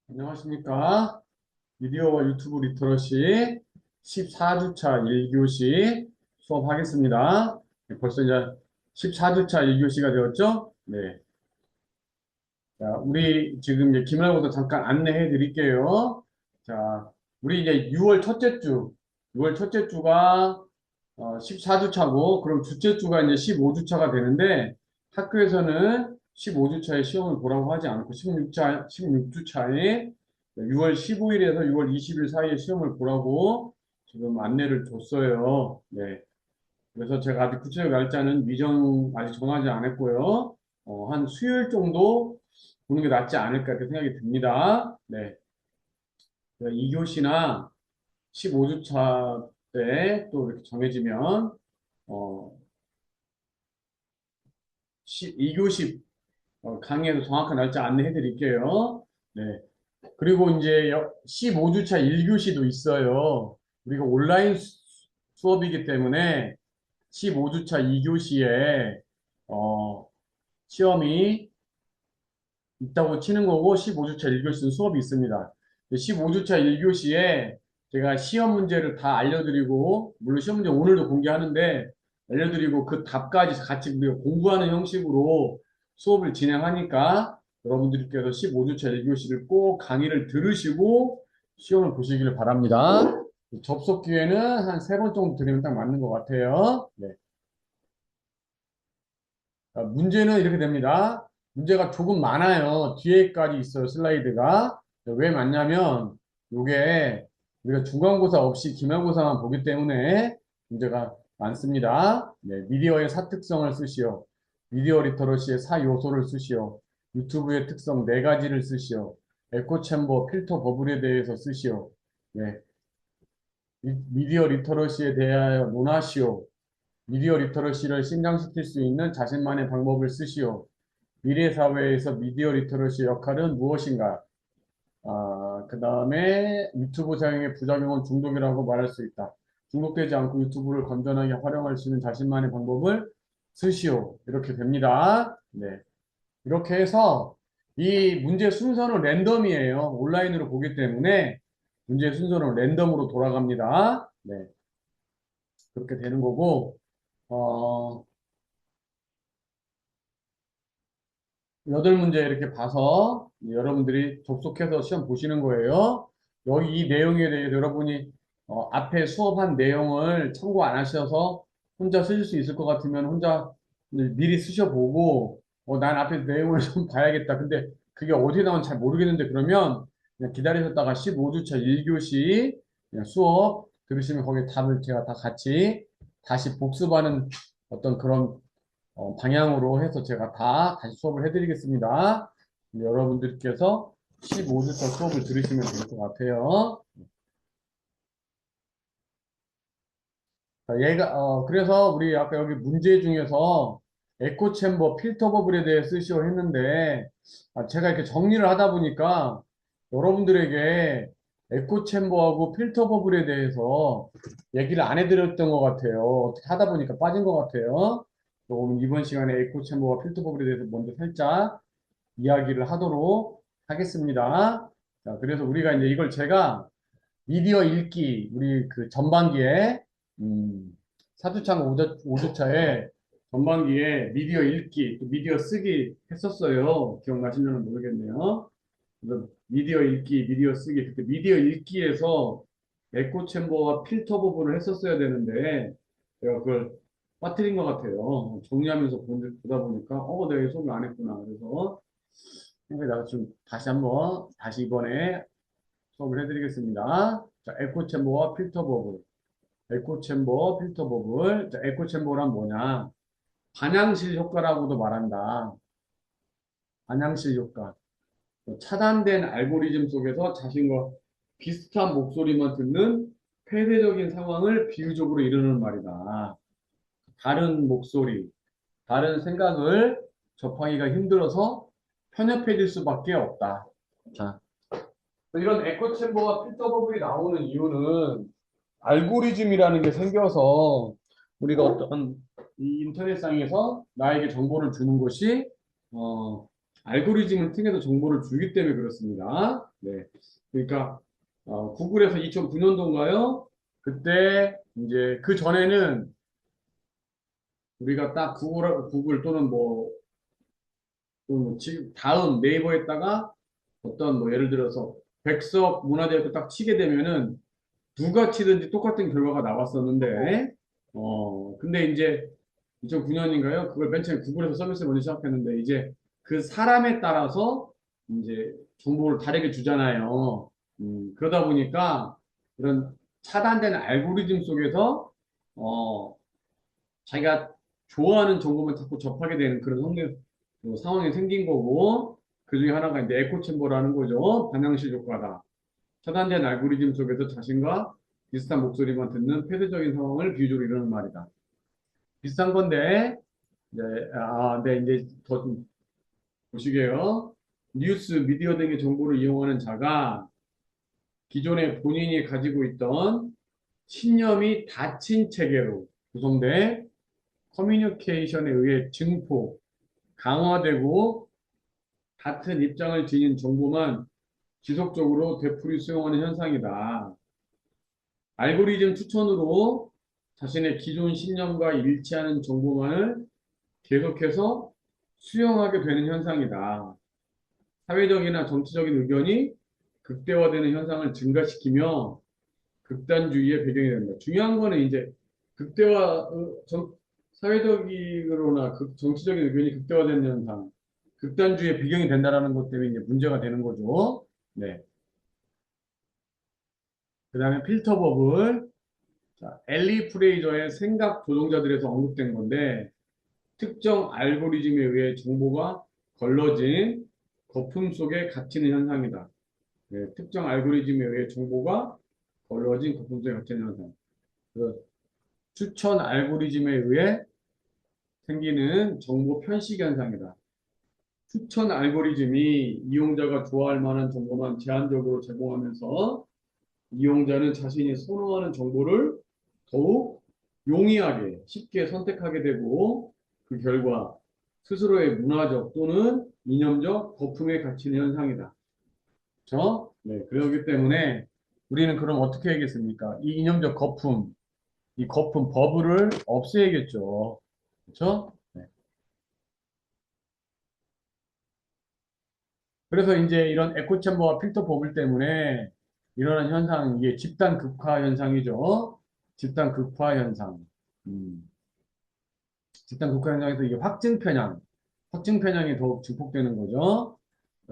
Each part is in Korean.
안녕하십니까. 미디어와 유튜브 리터러시 14주차 1교시 수업하겠습니다. 네, 벌써 이제 14주차 1교시가 되었죠? 네. 자, 우리 지금 이제 기말고사 잠깐 안내해 드릴게요. 자, 우리 이제 6월 첫째 주, 6월 첫째 주가 14주차고, 그럼 둘째 주가 이제 15주차가 되는데, 학교에서는 15주차에 시험을 보라고 하지 않고, 16주차에 6월 15일에서 6월 20일 사이에 시험을 보라고 지금 안내를 줬어요. 네. 그래서 제가 아직 구체적 날짜는 아직 정하지 않았고요. 한 수요일 정도 보는 게 낫지 않을까 이렇게 생각이 듭니다. 네. 2교시나 15주차 때 또 이렇게 정해지면, 어, 2교시 강의에서 정확한 날짜 안내해 드릴게요. 네. 그리고 이제 15주차 1교시도 있어요. 우리가 온라인 수업이기 때문에 15주차 2교시에 시험이 있다고 치는 거고 15주차 1교시는 수업이 있습니다. 15주차 1교시에 제가 시험 문제를 다 알려드리고 물론 시험 문제 오늘도 공개하는데 알려드리고 그 답까지 같이 우리가 공부하는 형식으로 수업을 진행하니까 여러분들께서 15주차 1교시를 꼭 강의를 들으시고 시험을 보시기를 바랍니다. 접속 기회는 한 세 번 정도 드리면 딱 맞는 것 같아요. 네. 문제는 이렇게 됩니다. 문제가 조금 많아요. 뒤에까지 있어요, 슬라이드가. 왜 많냐면, 요게 우리가 중간고사 없이 기말고사만 보기 때문에 문제가 많습니다. 네, 미디어의 사특성을 쓰시오. 미디어 리터러시의 사요소를 쓰시오. 유튜브의 특성 네 가지를 쓰시오. 에코챔버, 필터 버블에 대해서 쓰시오. 네, 미디어 리터러시에 대하여 논하시오. 미디어 리터러시를 신장시킬 수 있는 자신만의 방법을 쓰시오. 미래 사회에서 미디어 리터러시 역할은 무엇인가? 그 다음에 유튜브 사용의 부작용은 중독이라고 말할 수 있다. 중독되지 않고 유튜브를 건전하게 활용할 수 있는 자신만의 방법을 쓰시오. 이렇게 됩니다. 네. 이렇게 해서 이 문제 순서는 랜덤이에요. 온라인으로 보기 때문에 문제 순서는 랜덤으로 돌아갑니다. 네. 그렇게 되는 거고, 어, 8문제 이렇게 봐서 여러분들이 접속해서 시험 보시는 거예요. 여기 이 내용에 대해 여러분이 앞에 수업한 내용을 참고 안 하셔서 혼자 쓰실 수 있을 것 같으면 혼자 미리 쓰셔보고 난 앞에 내용을 좀 봐야겠다. 근데 그게 어디에 나오는지 잘 모르겠는데 그러면 그냥 기다리셨다가 15주차 1교시 수업 들으시면 거기 답을 제가 다 같이 다시 복습하는 어떤 그런 방향으로 해서 제가 다 다시 수업을 해드리겠습니다. 여러분들께서 15주차 수업을 들으시면 될 것 같아요. 자, 그래서 우리 아까 여기 문제 중에서 에코 챔버 필터 버블에 대해 쓰시오 했는데, 제가 이렇게 정리를 하다 보니까 여러분들에게 에코 챔버하고 필터 버블에 대해서 얘기를 안 해드렸던 것 같아요. 어떻게 하다 보니까 빠진 것 같아요. 오늘 이번 시간에 에코 챔버와 필터 버블에 대해서 먼저 살짝 이야기를 하도록 하겠습니다. 자, 그래서 우리가 이제 이걸 제가 미디어 읽기, 우리 그 전반기에, 4주차인가 5주차에 전반기에 미디어 읽기, 또 미디어 쓰기 했었어요. 기억나시려는 모르겠네요. 그래서 미디어 읽기, 미디어 쓰기, 그때 미디어 읽기에서 에코 챔버와 필터 부분을 했었어야 되는데, 제가 그걸 빠뜨린 것 같아요. 정리하면서 보다 보니까, 내가 수업을 안 했구나. 그래서 내가 좀 다시 이번에 수업을 해드리겠습니다. 자, 에코 챔버와 필터 버블. 에코 챔버, 필터 버블. 자, 에코 챔버란 뭐냐? 반향실 효과라고도 말한다. 반향실 효과. 차단된 알고리즘 속에서 자신과 비슷한 목소리만 듣는 폐쇄적인 상황을 비유적으로 이루는 말이다. 다른 목소리, 다른 생각을 접하기가 힘들어서 편협해질 수밖에 없다. 자, 이런 에코 챔버와 필터 버블이 나오는 이유는 알고리즘이라는 게 생겨서 우리가 어떤 이 인터넷상에서 나에게 정보를 주는 것이 알고리즘을 통해서 정보를 주기 때문에 그렇습니다. 네. 그러니까 구글에서 2009년도인가요? 그때 이제 그 전에는 우리가 딱 구글 또는 뭐 지금 다음 네이버에다가 어떤 뭐 예를 들어서 백석 문화대학교 딱 치게 되면은 누가 치든지 똑같은 결과가 나왔었는데 근데 이제 2009년인가요? 그걸 맨 처음에 구글에서 서비스를 먼저 시작했는데 이제 그 사람에 따라서 이제 정보를 다르게 주잖아요. 그러다 보니까 이런 차단된 알고리즘 속에서 어, 자기가 좋아하는 정보만 자꾸 접하게 되는 그런 상황이 생긴 거고 그 중에 하나가 이제 에코 챔버라는 거죠. 방향실 효과다. 차단된 알고리즘 속에서 자신과 비슷한 목소리만 듣는 폐쇄적인 상황을 비유적으로 이루는 말이다. 비슷한 건데 네, 네, 이제 더 좀 보시게요. 뉴스, 미디어 등의 정보를 이용하는 자가 기존에 본인이 가지고 있던 신념이 닫힌 체계로 구성돼 커뮤니케이션에 의해 증폭, 강화되고 같은 입장을 지닌 정보만 지속적으로 되풀이 수용하는 현상이다. 알고리즘 추천으로 자신의 기존 신념과 일치하는 정보만을 계속해서 수용하게 되는 현상이다. 사회적이나 정치적인 의견이 극대화되는 현상을 증가시키며 극단주의의 배경이 된다. 중요한 거는 이제 극대화, 사회적으로나 정치적인 의견이 극대화되는 현상, 극단주의의 배경이 된다라는 것 때문에 이제 문제가 되는 거죠. 네. 그 다음에 필터 버블. 자, 엘리 프레이저의 생각 조종자들에서 언급된 건데, 특정 알고리즘에 의해 정보가 걸러진 거품 속에 갇히는 현상이다. 네, 특정 알고리즘에 의해 정보가 걸러진 거품 속에 갇히는 현상. 그 추천 알고리즘에 의해 생기는 정보 편식 현상이다. 추천 알고리즘이 이용자가 좋아할 만한 정보만 제한적으로 제공하면서 이용자는 자신이 선호하는 정보를 더욱 용이하게 쉽게 선택하게 되고 그 결과 스스로의 문화적 또는 이념적 거품에 갇히는 현상이다. 그렇죠? 네, 그렇기 때문에 우리는 그럼 어떻게 하겠습니까? 이 이념적 거품, 이 거품 버블을 없애야겠죠. 그렇죠? 네. 그래서 이제 이런 에코 챔버와 필터 버블 때문에 일어난 현상, 이게 집단 극화 현상이죠. 집단 극화 현상. 음, 집단 극화 현상에서 이게 확증 편향이 더욱 증폭되는 거죠.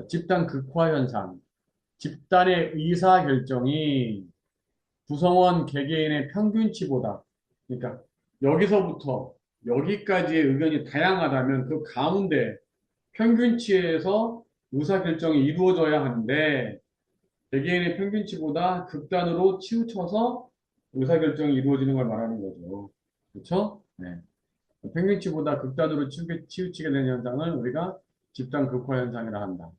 집단 극화 현상. 집단의 의사 결정이 구성원 개개인의 평균치보다, 그러니까 여기서부터 여기까지의 의견이 다양하다면 그 가운데 평균치에서 의사결정이 이루어져야 하는데 개개인의 평균치보다 극단으로 치우쳐서 의사결정이 이루어지는 걸 말하는 거죠. 그렇죠? 네. 평균치보다 극단으로 치우치게 되는 현상을 우리가 집단 극화 현상이라 한다.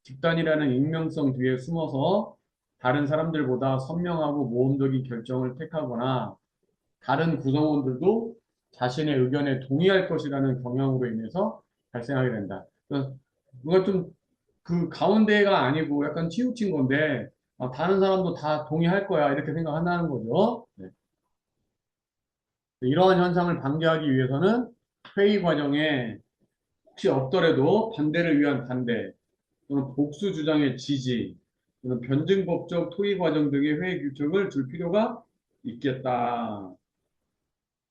집단이라는 익명성 뒤에 숨어서 다른 사람들보다 선명하고 모험적인 결정을 택하거나 다른 구성원들도 자신의 의견에 동의할 것이라는 경향으로 인해서 발생하게 된다. 뭔가 좀 그 가운데가 아니고 약간 치우친 건데 다른 사람도 다 동의할 거야 이렇게 생각한다는 거죠. 네. 이러한 현상을 방지하기 위해서는 회의 과정에 혹시 없더라도 반대를 위한 반대 또는 복수 주장의 지지 또는 변증법적 토의 과정 등의 회의 규칙을 줄 필요가 있겠다.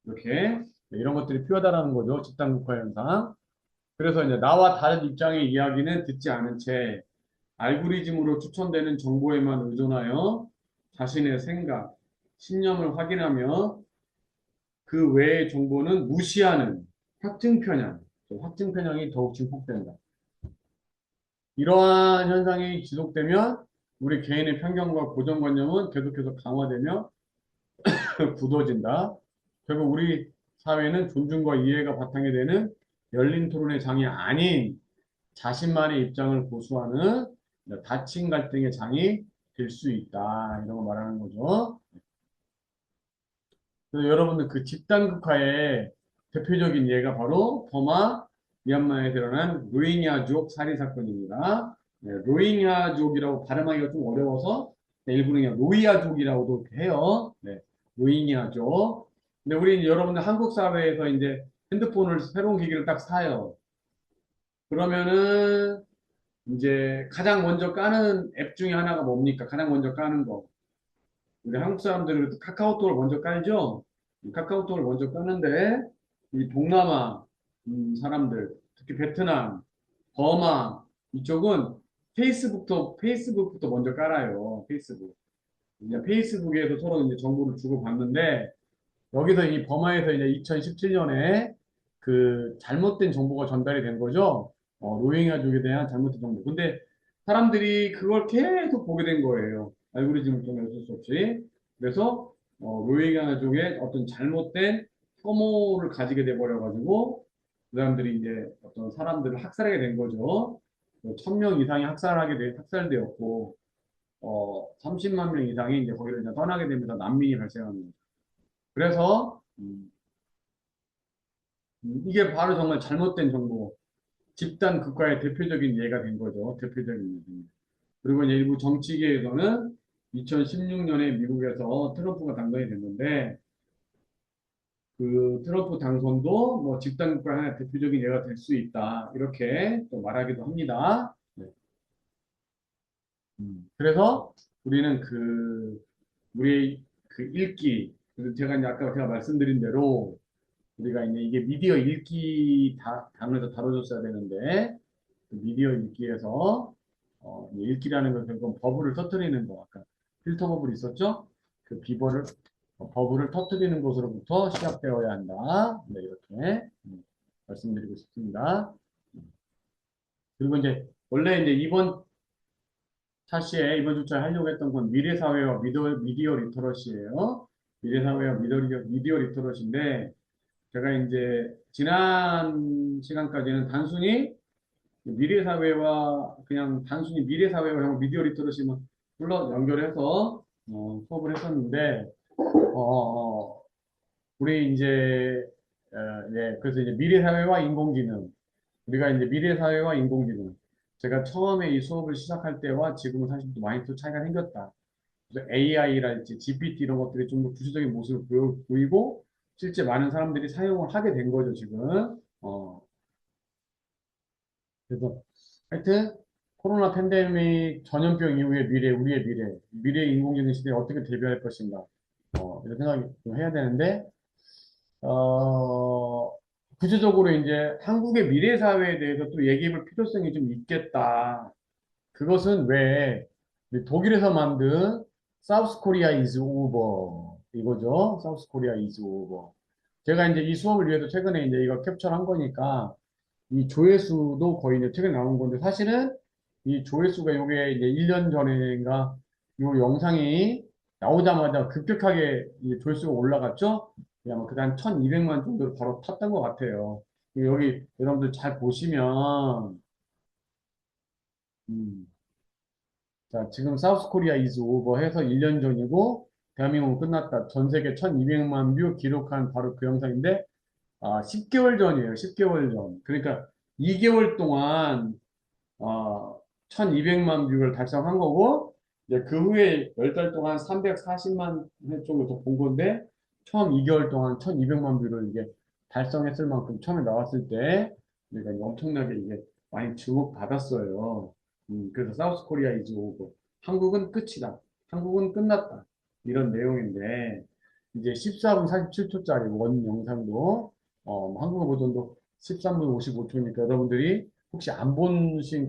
이렇게 이런 것들이 필요하다라는 거죠. 집단국가 현상. 그래서 이제 나와 다른 입장의 이야기는 듣지 않은 채 알고리즘으로 추천되는 정보에만 의존하여 자신의 생각, 신념을 확인하며 그 외의 정보는 무시하는 확증 편향, 확증 편향이 더욱 증폭된다. 이러한 현상이 지속되면 우리 개인의 편견과 고정관념은 계속해서 강화되며 굳어진다. 결국 우리 사회는 존중과 이해가 바탕이 되는 열린 토론의 장이 아닌 자신만의 입장을 고수하는 다친 갈등의 장이 될 수 있다. 이런 거 말하는 거죠. 그래서 여러분들 그 집단국가의 대표적인 예가 바로 버마 미얀마에 드러난 로힝야족 살인 사건입니다. 네, 로힝야족이라고 발음하기가 좀 어려워서 네, 일부는 그냥 로히야족이라고도 해요. 네, 로힝야족. 근데 우리 여러분들 한국 사회에서 이제 핸드폰을 새로운 기기를 딱 사요. 그러면은 이제 가장 먼저 까는 앱 중에 하나가 뭡니까? 가장 먼저 까는 거. 우리 한국 사람들은 카카오톡을 먼저 깔죠? 카카오톡을 먼저 까는데, 이 동남아 사람들, 특히 베트남, 버마, 이쪽은 페이스북부터 먼저 깔아요. 페이스북. 이제 페이스북에서 서로 이제 정보를 주고받는데, 여기서 이 버마에서 이제 2017년에 그 잘못된 정보가 전달이 된 거죠. 로힝야족에 대한 잘못된 정보. 근데 사람들이 그걸 계속 보게 된 거예요. 알고리즘을 통해 어쩔 수 없이. 그래서 로힝야족의 어떤 잘못된 혐오를 가지게 돼 버려가지고 그 사람들이 이제 어떤 사람들을 학살하게 된 거죠. 1000명 이상이 학살되었고 30만 명 이상이 이제 거기를 이제 떠나게 되면서 난민이 발생합니다. 그래서 이게 바로 정말 잘못된 정보, 집단 국가의 대표적인 예가 된 거죠. 대표적인 예. 그리고 이제 일부 정치계에서는 2016년에 미국에서 트럼프가 당선이 됐는데 그 트럼프 당선도 뭐 집단 국가의 하나의 대표적인 예가 될 수 있다. 이렇게 또 말하기도 합니다. 네. 그래서 우리는 우리의 그 읽기, 그래서 제가 이제 아까 제가 말씀드린 대로 우리가 이제 이게 미디어 읽기 단어에서 다뤄줬어야 되는데 그 미디어 읽기에서 읽기라는 건 결국 버블을 터뜨리는 거 아까 필터 버블이 있었죠? 그 버블을 터뜨리는 것으로부터 시작되어야 한다. 네, 이렇게 말씀드리고 싶습니다. 그리고 이제 원래 이제 이번 주차에 하려고 했던 건 미래사회와 미디어 리터러시예요. 미래사회와 미디어 리터러시인데 제가 이제 지난 시간까지는 단순히 그냥 단순히 미래사회와 형 미디어 리터러시만 불러 연결해서 수업을 했었는데 우리 이제 네, 그래서 이제 미래사회와 인공지능 우리가 이제 미래사회와 인공지능 제가 처음에 이 수업을 시작할 때와 지금은 사실 또 많이 또 차이가 생겼다. 그래서 AI랄지 GPT 이런 것들이 좀 더 구체적인 모습을 보이고 실제 많은 사람들이 사용을 하게 된 거죠, 지금. 그래서 하여튼 코로나 팬데믹 전염병 이후의 우리의 미래 인공지능 시대에 어떻게 대비할 것인가 이런 생각을 좀 해야 되는데 어, 구체적으로 이제 한국의 미래 사회에 대해서 또 얘기해 볼 필요성이 좀 있겠다. 그것은 왜 독일에서 만든 사우스 코리아 이즈 오버 이거죠. 사우스 코리아 이즈 오버. 제가 이제 이 수업을 위해서 최근에 이제 이거 캡처한 거니까 이 조회수도 거의 이제 최근에 나온 건데 사실은 이 조회수가 요게 이제 1년 전인가 요 영상이 나오자마자 급격하게 이 조회수가 올라갔죠? 그냥 그한 1200만 정도를 바로 탔던 것 같아요. 여기 여러분들 잘 보시면 음, 자, 지금 사우스 코리아 이즈 오버 해서 1년 전이고 대한민국은 끝났다. 전 세계 1200만 뷰 기록한 바로 그 영상인데 10개월 전이에요. 10개월 전. 그러니까 2개월 동안 1200만 뷰를 달성한 거고, 이제 그 후에 10달 동안 340만 회 정도 더 본 건데, 처음 2개월 동안 1200만 뷰를 이게 달성했을 만큼 처음에 나왔을 때, 그러니까 이제 엄청나게 이게 많이 주목받았어요. 그래서 사우스 코리아 이즈 오고, 한국은 끝이다. 한국은 끝났다. 이런 내용인데, 이제 14분 47초짜리 원 영상도, 뭐 한국어 버전도 13분 55초니까 여러분들이 혹시 안 보신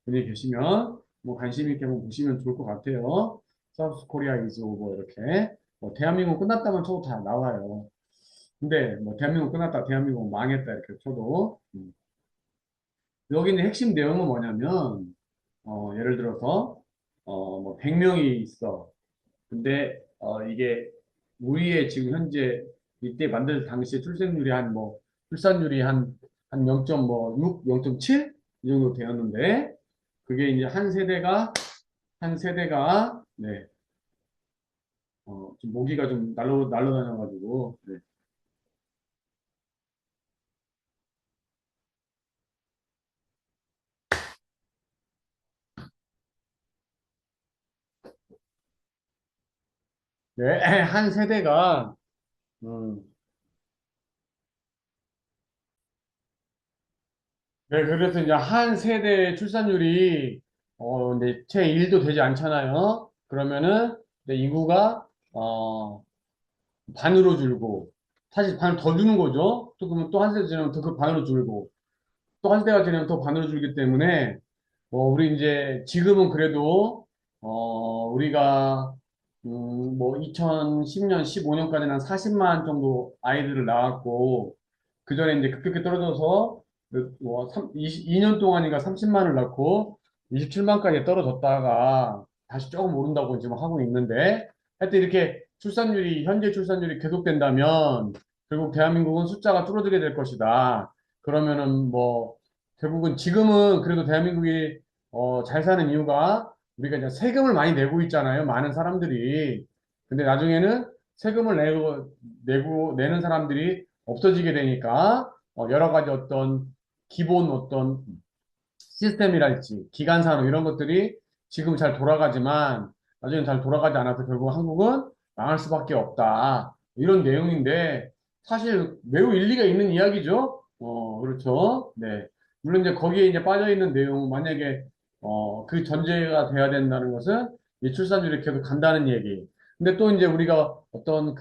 분이 계시면 뭐 관심 있게 한번 보시면 좋을 것 같아요. 사우스 코리아 이즈 오버 이렇게 대한민국 끝났다면 쳐도 다 나와요. 근데 뭐 대한민국 끝났다, 대한민국 망했다 이렇게 쳐도 여기 있는 핵심 내용은 뭐냐면 예를 들어서 뭐 100명이 있어. 근데 이게 우리의 지금 현재 이때 만들 당시에 출생률이 출산율이 한 0.6, 0.7 이 정도 되었는데 그게 이제 한 세대가 네, 좀 모기가 좀 날라다녀가지고 네. 네, 한 세대가, 음, 네, 그래서 이제 한 세대 출산율이, 이제 채 1도 되지 않잖아요. 그러면은, 이제 인구가, 반으로 줄고, 사실 반을 더 주는 거죠. 또 그러면 또 한 세대 지나면 더 그 반으로 줄고, 또 한 세대가 지나면 더 반으로 줄기 때문에, 우리 이제 지금은 그래도 우리가 뭐 2010년, 15년까지는 한 40만 정도 아이들을 낳았고 그 전에 이제 급격히 떨어져서 뭐 2년 동안인가 30만을 낳고 27만까지 떨어졌다가 다시 조금 오른다고 지금 하고 있는데 하여튼 이렇게 출산율이 현재 출산율이 계속된다면 결국 대한민국은 숫자가 줄어들게 될 것이다. 그러면은 뭐 결국은 지금은 그래도 대한민국이 잘 사는 이유가 우리가 이제 세금을 많이 내고 있잖아요. 많은 사람들이. 근데 나중에는 세금을 내는 사람들이 없어지게 되니까 여러 가지 어떤 기본 어떤 시스템이랄지 기간산업 이런 것들이 지금 잘 돌아가지만 나중에 잘 돌아가지 않아서 결국 한국은 망할 수밖에 없다. 이런 내용인데 사실 매우 일리가 있는 이야기죠. 그렇죠. 네. 물론 이제 거기에 이제 빠져 있는 내용 만약에 그 전제가 돼야 된다는 것은 이 출산율이 계속 간다는 얘기. 근데 또 이제 우리가 어떤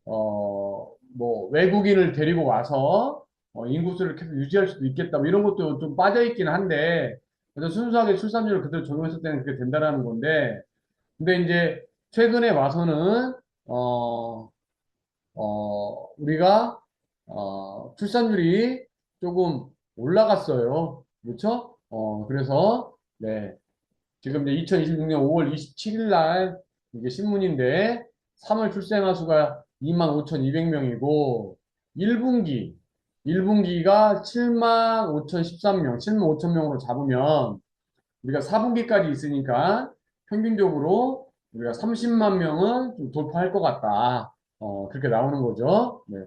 뭐, 외국인을 데리고 와서, 인구수를 계속 유지할 수도 있겠다. 뭐 이런 것도 좀 빠져있긴 한데, 그래서 순수하게 출산율을 그대로 적용했을 때는 그게 된다라는 건데, 근데 이제, 최근에 와서는, 어, 우리가, 출산율이 조금 올라갔어요. 그렇죠? 그래서, 네. 지금 이제 2026년 5월 27일 날 이게 신문인데 3월 출생아 수가 25,200명이고 1분기 1분기가 75,013명, 75,000명으로 잡으면 우리가 4분기까지 있으니까 평균적으로 우리가 30만 명은 좀 돌파할 것 같다. 그렇게 나오는 거죠. 네.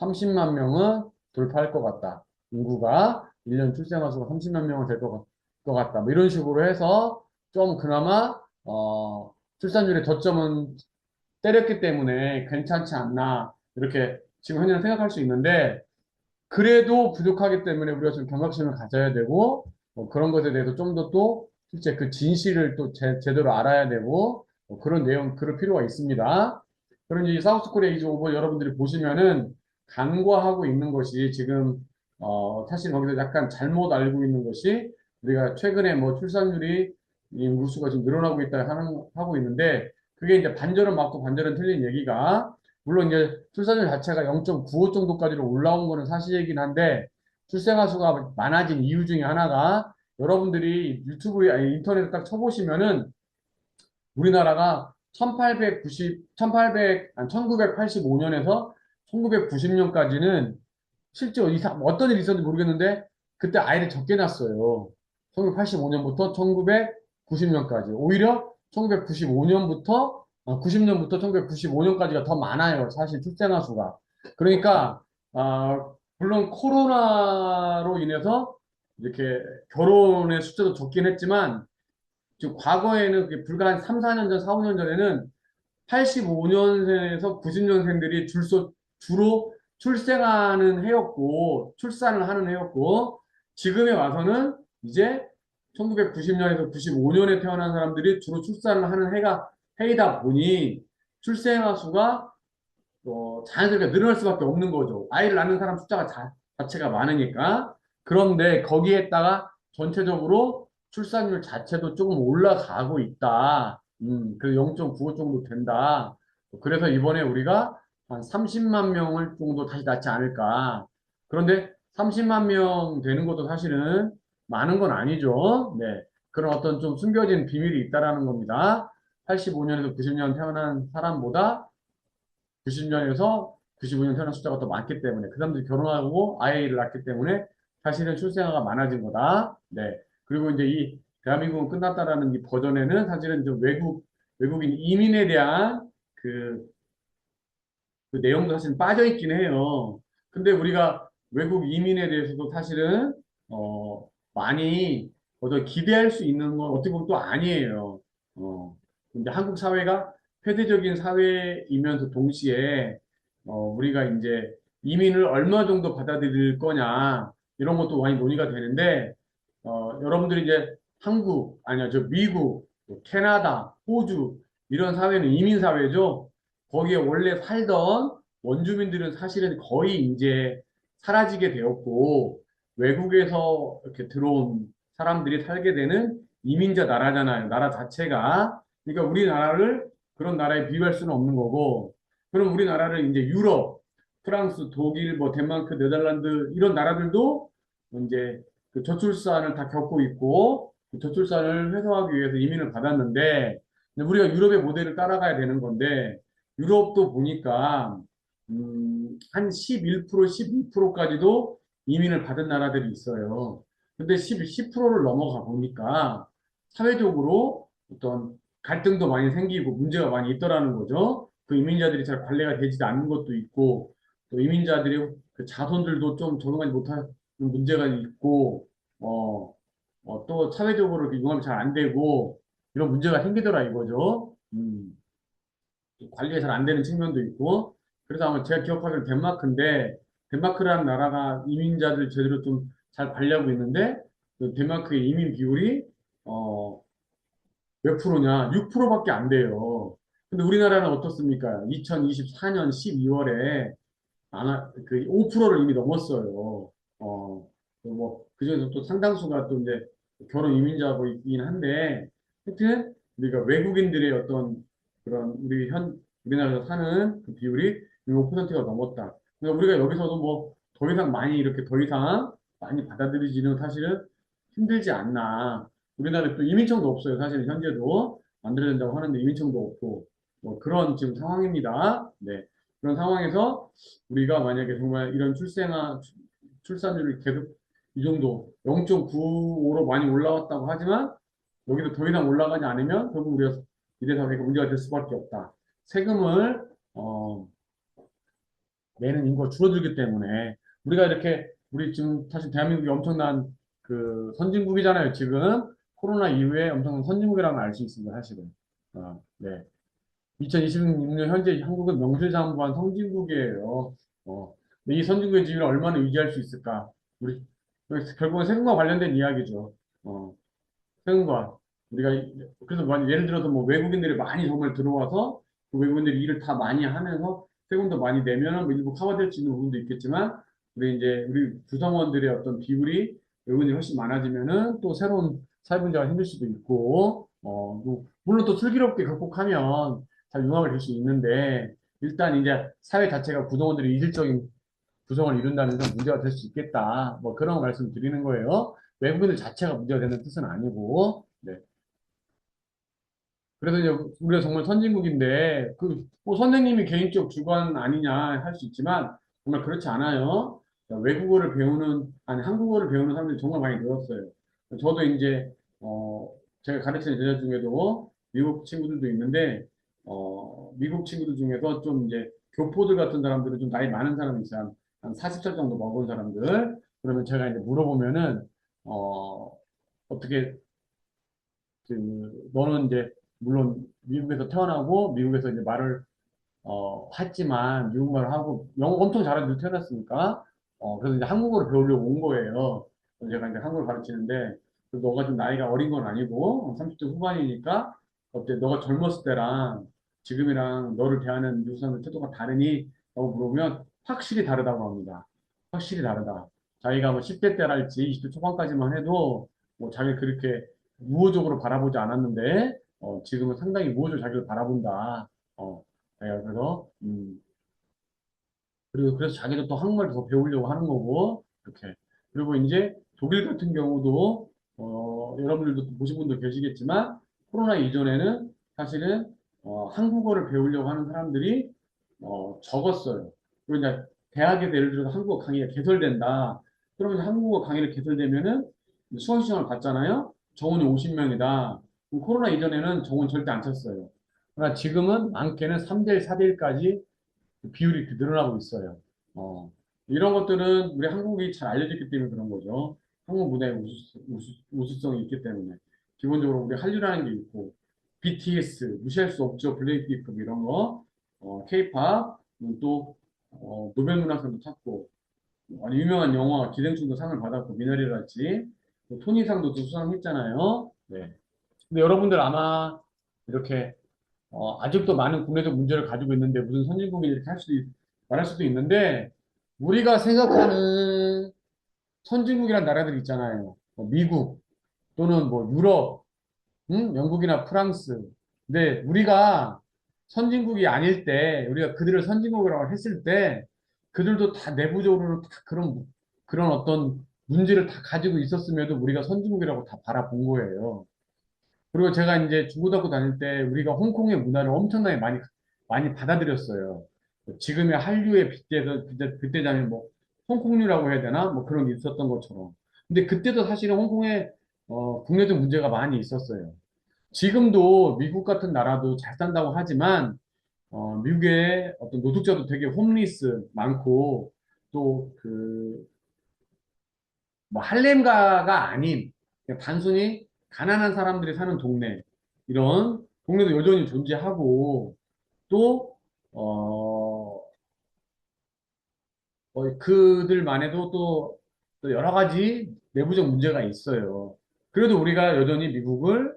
30만 명은 돌파할 것 같다. 인구가 1년 출생아 수가 30만 명은 될 것 같다. 뭐 이런 식으로 해서 좀 그나마 출산율의 저점은 때렸기 때문에 괜찮지 않나 이렇게 지금 현재는 생각할 수 있는데 그래도 부족하기 때문에 우리가 좀 경각심을 가져야 되고 그런 것에 대해서 좀 더 또 실제 그 진실을 또 제대로 알아야 되고 그런 내용 그럴 필요가 있습니다. 그런 이 사우스 코리아 이즈 오버 여러분들이 보시면은 간과하고 있는 것이 지금 사실 거기서 약간 잘못 알고 있는 것이 우리가 최근에 뭐 출산율이 인구수가 좀 늘어나고 있다 하고 있는데 그게 이제 반절은 맞고 반절은 틀린 얘기가 물론 이제 출산율 자체가 0.95 정도까지로 올라온 거는 사실이긴 한데 출생아 수가 많아진 이유 중에 하나가 여러분들이 유튜브에 아니 인터넷에 딱 쳐보시면은 우리나라가 1985년에서 1990년까지는 실제 어떤 일이 있었는지 모르겠는데 그때 아이를 적게 낳았어요. 1985년부터 1990년까지. 오히려 1995년부터 90년부터 1995년까지가 더 많아요. 사실 출생아 수가. 그러니까 물론 코로나로 인해서 이렇게 결혼의 숫자도 적긴 했지만 지금 과거에는 그게 불과 한 3, 4년 전, 4, 5년 전에는 85년생에서 90년생들이 주로 출생하는 해였고, 출산을 하는 해였고, 지금에 와서는 이제 1990년에서 95년에 태어난 사람들이 주로 출산을 하는 해이다 보니 출생아 수가 자연스럽게 늘어날 수밖에 없는 거죠. 아이를 낳는 사람 숫자가 자체가 많으니까. 그런데 거기에다가 전체적으로 출산율 자체도 조금 올라가고 있다. 그 0.95 정도 된다. 그래서 이번에 우리가 한 30만 명을 정도 다시 낳지 않을까. 그런데 30만 명 되는 것도 사실은 많은 건 아니죠. 네. 그런 어떤 좀 숨겨진 비밀이 있다라는 겁니다. 85년에서 90년 태어난 사람보다 90년에서 95년 태어난 숫자가 더 많기 때문에 그 사람들이 결혼하고 아이를 낳기 때문에 사실은 출생아가 많아진 거다. 네. 그리고 이제 이 대한민국은 끝났다라는 이 버전에는 사실은 좀 외국인 이민에 대한 그 내용도 사실 빠져 있긴 해요. 근데 우리가 외국 이민에 대해서도 사실은 많이 기대할 수 있는 건 어떻게 보면 또 아니에요. 근데 한국 사회가 폐쇄적인 사회이면서 동시에 우리가 이제 이민을 얼마 정도 받아들일 거냐 이런 것도 많이 논의가 되는데 여러분들이 이제 한국 아니요 저 미국, 또 캐나다, 호주 이런 사회는 이민 사회죠. 거기에 원래 살던 원주민들은 사실은 거의 이제 사라지게 되었고 외국에서 이렇게 들어온 사람들이 살게 되는 이민자 나라잖아요. 나라 자체가. 그러니까 우리나라를 그런 나라에 비교할 수는 없는 거고, 그럼 우리나라를 이제 유럽, 프랑스, 독일, 뭐 덴마크, 네덜란드 이런 나라들도 이제 그 저출산을 다 겪고 있고, 그 저출산을 해소하기 위해서 이민을 받았는데, 우리가 유럽의 모델을 따라가야 되는 건데, 유럽도 보니까 한 11%, 12%까지도 이민을 받은 나라들이 있어요. 근데 10%를 넘어가 보니까 사회적으로 어떤 갈등도 많이 생기고 문제가 많이 있더라는 거죠. 그 이민자들이 잘 관리가 되지 않는 것도 있고, 또 이민자들의 그 자손들도 좀 적응하지 못하는 문제가 있고, 어, 또 사회적으로 이렇게 융합이 잘 안 되고, 이런 문제가 생기더라 이거죠. 관리가 잘 안 되는 측면도 있고, 그래서 아마 제가 기억하기로 덴마크인데, 덴마크라는 나라가 이민자들 제대로 좀 잘 관리하고 있는데, 그 덴마크의 이민 비율이, 어, 몇 프로냐? 6%밖에 안 돼요. 근데 우리나라는 어떻습니까? 2024년 12월에 그 5%를 이미 넘었어요. 그중에서 또 상당수가 또 이제 결혼 이민자고 있긴 한데, 하여튼, 우리가 외국인들의 어떤 그런 우리나라에서 사는 그 비율이 5%가 넘었다. 그러니까 우리가 여기서도 뭐 더 이상 많이 이렇게 더 이상 많이 받아들이지는 사실은 힘들지 않나. 우리나라에 또 이민청도 없어요. 사실은 현재도 만들어야 된다고 하는데 이민청도 없고, 뭐 그런 지금 상황입니다. 네. 그런 상황에서 우리가 만약에 정말 이런 출산율이 계속 이 정도 0.95로 많이 올라왔다고 하지만 여기서 더 이상 올라가지 않으면 결국 우리가 미래 사회가 문제가 될 수밖에 없다. 세금을 어, 내는 인구가 줄어들기 때문에 우리가 이렇게 우리 지금 사실 대한민국이 엄청난 그 선진국이잖아요. 지금 코로나 이후에 엄청난 선진국이라는 걸 알 수 있습니다. 사실은. 네. 2026년 현재 한국은 명실상부한 선진국이에요. 근데 이 선진국의 지위를 얼마나 유지할 수 있을까? 우리 결국은 세금과 관련된 이야기죠. 어, 세금과 우리가 그래서 예를 들어서 뭐 외국인들이 많이 정말 들어와서 그 외국인들이 일을 다 많이 하면서 세금도 많이 내면은 뭐 일부 커버될 수 있는 부분도 있겠지만 우리 구성원들의 어떤 비율이 외국인이 훨씬 많아지면은 또 새로운 사회 문제가 생길 수도 있고 물론 또 슬기롭게 극복하면 잘 융합을 될 수 있는데 일단 이제 사회 자체가 구성원들이 이질적인 구성을 이룬다는 건 문제가 될 수 있겠다. 뭐 그런 말씀 드리는 거예요. 외국인들 자체가 문제가 되는 뜻은 아니고. 네. 그래서 이제 우리가 정말 선진국인데 뭐 선생님이 개인적 주관 아니냐 할 수 있지만 정말 그렇지 않아요. 외국어를 배우는 아니 한국어를 배우는 사람들이 정말 많이 늘었어요. 저도 이제 어 제가 가르치는 제자 중에도 미국 친구들도 있는데 미국 친구들 중에서 좀 이제 교포들 같은 사람들은 좀 나이 많은 사람이 있어요. 한 40살 정도 먹은 사람들. 그러면 제가 이제 물어보면은 어떻게 너는 이제 물론 미국에서 태어나고 미국에서 이제 말을 했지만 미국말을 하고 영어 엄청 잘하는 데 태어났으니까 그래서 이제 한국어를 배우려고 온 거예요. 그래서 제가 이제 한국어를 가르치는데 너가 좀 나이가 어린 건 아니고 30대 후반이니까 어때? 너가 젊었을 때랑 지금이랑 너를 대하는 미국 사람들 태도가 다르니? 라고 물으면 확실히 다르다고 합니다. 확실히 다르다. 자기가 뭐 10대 때랄지 20대 초반까지만 해도 뭐 자기 그렇게 우호적으로 바라보지 않았는데 지금은 상당히 우호적으로 자기를 바라본다. 그래서 그리고 그래서 자기도 또 한국말 더 배우려고 하는 거고 이렇게 그리고 이제 독일 같은 경우도 여러분들도 보신 분도 계시겠지만 코로나 이전에는 사실은 한국어를 배우려고 하는 사람들이 적었어요. 그리고 이제 대학에서 예를 들어서 한국어 강의가 개설된다. 그러면 한국어 강의를 개설되면은 수강 신청을 받잖아요. 정원이 50명이다. 코로나 이전에는 정원 절대 안 찼어요. 그러나 지금은 많게는 3대1, 4대1까지 비율이 이렇게 늘어나고 있어요. 이런 것들은 우리 한국이 잘 알려졌기 때문에 그런 거죠. 한국 문화의 우수성이 있기 때문에. 기본적으로 우리 한류라는 게 있고, BTS, 무시할 수 없죠. 블레이크급 이런 거. K-팝, 또, 노벨 문학상도 탔고, 아주 유명한 영화 기생충도 상을 받았고, 미나리랄지, 또 토니상도 또 수상했잖아요. 네. 근데 여러분들 아마 이렇게 아직도 많은 국내적 문제를 가지고 있는데 무슨 선진국이 이렇게 말할 수도 있는데 우리가 생각하는 선진국이란 나라들 있잖아요. 미국 또는 뭐 유럽, 응? 영국이나 프랑스. 근데 우리가 선진국이 아닐 때 우리가 그들을 선진국이라고 했을 때 그들도 다 내부적으로 다 그런 어떤 문제를 다 가지고 있었음에도 우리가 선진국이라고 다 바라본 거예요. 그리고 제가 이제 중고등학교 다닐 때 우리가 홍콩의 문화를 엄청나게 많이 받아들였어요. 지금의 한류에 빗대서, 그때 당시 뭐, 홍콩류라고 해야 되나? 뭐 그런 게 있었던 것처럼. 근데 그때도 사실은 홍콩에, 국내적 문제가 많이 있었어요. 지금도 미국 같은 나라도 잘 산다고 하지만, 미국의 어떤 노숙자도 되게 홈리스 많고, 또 뭐 할렘가가 아닌 그냥 단순히 가난한 사람들이 사는 동네 이런 동네도 여전히 존재하고 또 그들만에도 또 여러 가지 내부적 문제가 있어요. 그래도 우리가 여전히 미국을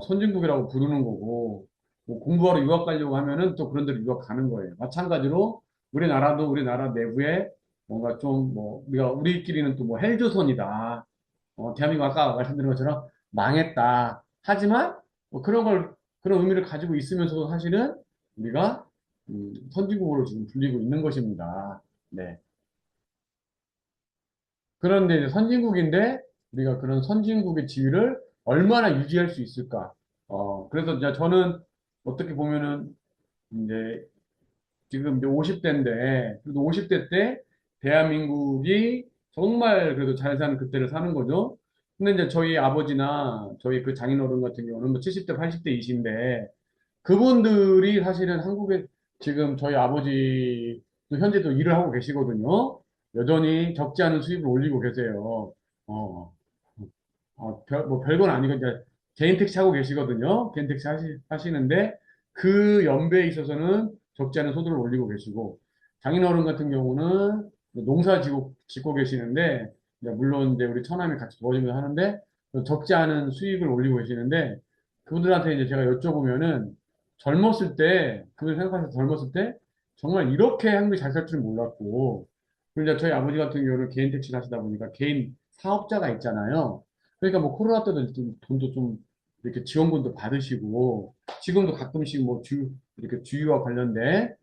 선진국이라고 부르는 거고 뭐 공부하러 유학 가려고 하면은 또 그런 데로 유학 가는 거예요. 마찬가지로 우리나라도 우리나라 내부에 뭔가 좀 뭐 우리가 우리끼리는 또 뭐 헬조선이다. 대한민국 아까 말씀드린 것처럼 망했다. 하지만 뭐 그런 의미를 가지고 있으면서도 사실은 우리가 선진국으로 지금 불리고 있는 것입니다. 네. 그런데 이제 선진국인데 우리가 그런 선진국의 지위를 얼마나 유지할 수 있을까? 그래서 이제 저는 어떻게 보면은 이제 지금 이제 50대인데 그래도 50대 때 대한민국이 정말 그래도 잘 사는 그때를 사는 거죠. 근데 이제 저희 아버지나 저희 그 장인어른 같은 경우는 뭐 70대, 80대이신데 그분들이 사실은 한국에 지금 저희 아버지도 현재도 일을 하고 계시거든요. 여전히 적지 않은 수입을 올리고 계세요. 어, 뭐 별건 아니고 이제 개인 택시 하고 계시거든요. 개인 택시 하시는데 그 연배에 있어서는 적지 않은 소득을 올리고 계시고 장인어른 같은 경우는 농사 짓고 계시는데 이제 물론 이제 우리 처남이 같이 도와주면서 하는데 적지 않은 수익을 올리고 계시는데 그분들한테 이제 제가 여쭤보면은 젊었을 때 그들 생각하셔서 젊었을 때 정말 이렇게 한국이 잘 살 줄 몰랐고 그리고 이제 저희 아버지 같은 경우는 개인 택시를 하시다 보니까 개인 사업자가 있잖아요. 그러니까 뭐 코로나 때도 좀 돈도 좀 이렇게 지원금도 받으시고 지금도 가끔씩 뭐 이렇게 주유와 관련된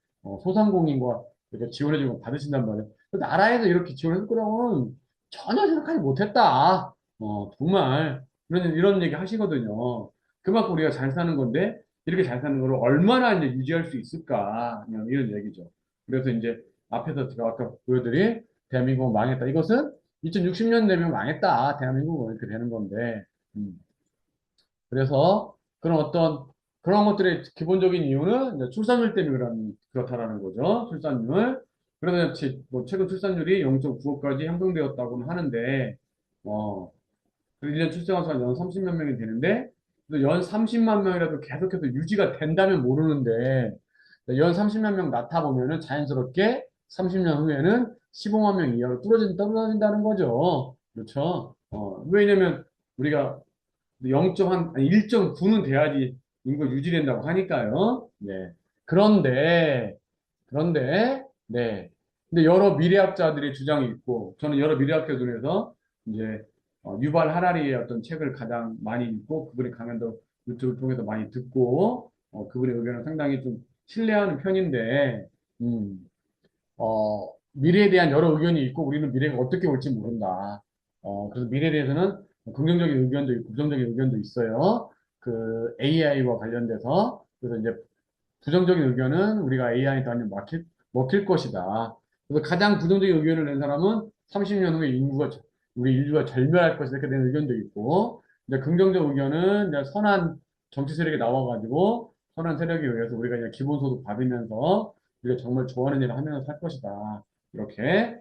소상공인과 이렇게 지원해주는 거 받으신단 말이에요. 나라에서 이렇게 지원해줄 거라고는 전혀 생각하지 못했다. 정말 이런 얘기 하시거든요. 그만큼 우리가 잘 사는 건데 이렇게 잘 사는 거를 얼마나 이제 유지할 수 있을까 그냥 이런 얘기죠. 그래서 이제 앞에서 제가 아까 보여드린 대한민국은 망했다. 이것은 2060년 되면 망했다. 대한민국은 이렇게 되는 건데. 음. 그래서 그런 것들의 기본적인 이유는 이제 출산율 때문에 그렇다라는 거죠. 출산율. 그래서 뭐 최근 출산율이 0.95까지 향상되었다고는 하는데, 어, 1년 출생아수가 연 30만 명이 되는데, 연 30만 명이라도 계속해서 유지가 된다면 모르는데, 연 30만 명 낳다 보면은 자연스럽게 30년 후에는 15만 명 이하로 떨어진다는 거죠. 그렇죠. 왜냐면 우리가 1.9는 돼야지 인구가 유지된다고 하니까요. 네. 그런데, 네. 근데 여러 미래학자들의 주장이 있고, 저는 여러 미래학자 중에서 이제, 유발 하라리의 어떤 책을 가장 많이 읽고, 그분의 강연도 유튜브를 통해서 많이 듣고, 그분의 의견을 상당히 좀 신뢰하는 편인데, 음, 미래에 대한 여러 의견이 있고 우리는 미래가 어떻게 올지 모른다. 그래서 미래에 대해서는 긍정적인 의견도 있고 부정적인 의견도 있어요. 그 AI와 관련돼서 그래서 이제 부정적인 의견은 우리가 AI한테 완전 먹힐 것이다. 그래서 가장 부정적인 의견을 낸 사람은 30년 후에 우리 인류가 절멸할 것이다. 이렇게 된 의견도 있고, 이제 긍정적 의견은 이제 선한 정치 세력이 나와가지고, 선한 세력에 의해서 우리가 이제 기본소득 받으면서, 우리가 정말 좋아하는 일을 하면서 살 것이다. 이렇게,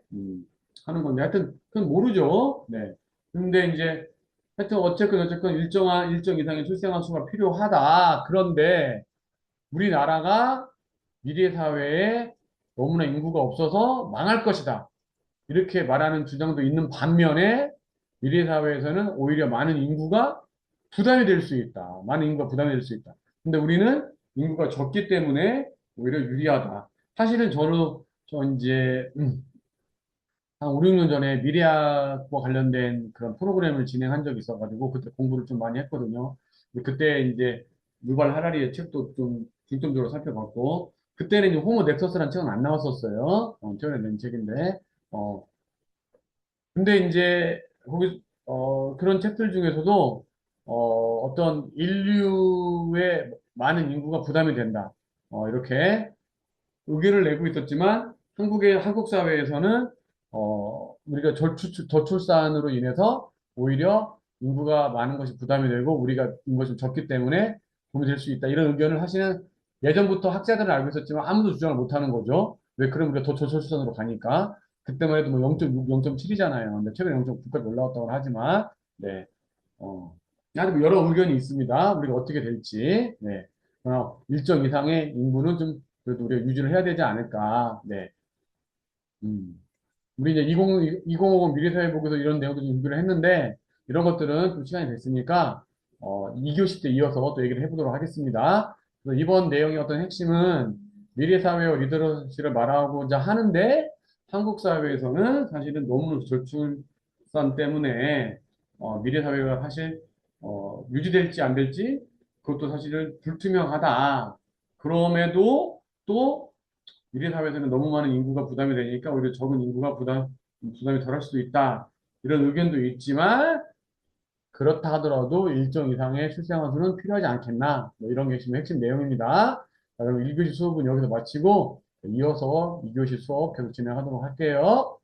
하는 건데, 하여튼, 그건 모르죠. 네. 근데 이제, 하여튼 어쨌건 일정 이상의 출생아 수가 필요하다. 그런데 우리나라가 미래 사회에 너무나 인구가 없어서 망할 것이다. 이렇게 말하는 주장도 있는 반면에 미래 사회에서는 오히려 많은 인구가 부담이 될 수 있다. 많은 인구가 부담이 될 수 있다. 근데 우리는 인구가 적기 때문에 오히려 유리하다. 사실은 저 이제 한 5, 6년 전에 미래학과 관련된 그런 프로그램을 진행한 적이 있어가지고 그때 공부를 좀 많이 했거든요. 근데 그때 이제 유발 하라리의 책도 좀 중점적으로 살펴봤고 그때는 이제 호모 넥서스라는 책은 안 나왔었어요. 최근에 낸 책인데 어 근데 이제 거기 그런 책들 중에서도 어떤 인류의 많은 인구가 부담이 된다. 이렇게 의견을 내고 있었지만 한국 사회에서는 우리가 저출산으로 인해서 오히려 인구가 많은 것이 부담이 되고 우리가 인구가 좀 적기 때문에 도움이 될 수 있다. 이런 의견을 하시는 예전부터 학자들은 알고 있었지만 아무도 주장을 못 하는 거죠. 왜? 그럼 우리가 더 저출산으로 가니까. 그때만 해도 뭐 0.6, 0.7이잖아요. 근데 최근에 0.9까지 올라왔다고 하지만, 네. 어, 나도 여러 의견이 있습니다. 우리가 어떻게 될지. 네. 일정 이상의 인구는 좀 그래도 우리가 유지를 해야 되지 않을까. 네. 음. 우리 이제 2050 미래사회 보고서 이런 내용도 좀 준비를 했는데, 이런 것들은 좀 시간이 됐으니까, 2교시 때 이어서 또 얘기를 해보도록 하겠습니다. 그래서 이번 내용의 어떤 핵심은 미래사회와 리더십을 말하고자 하는데, 한국 사회에서는 사실은 너무 저출산 때문에, 미래사회가 사실, 유지될지 안 될지, 그것도 사실은 불투명하다. 그럼에도 또 미래 사회에서는 너무 많은 인구가 부담이 되니까 오히려 적은 인구가 부담이 덜할 수도 있다. 이런 의견도 있지만 그렇다 하더라도 일정 이상의 출생아 수는 필요하지 않겠나. 뭐 이런 게 지금 핵심 내용입니다. 자, 그럼 1교시 수업은 여기서 마치고 이어서 2교시 수업 계속 진행하도록 할게요.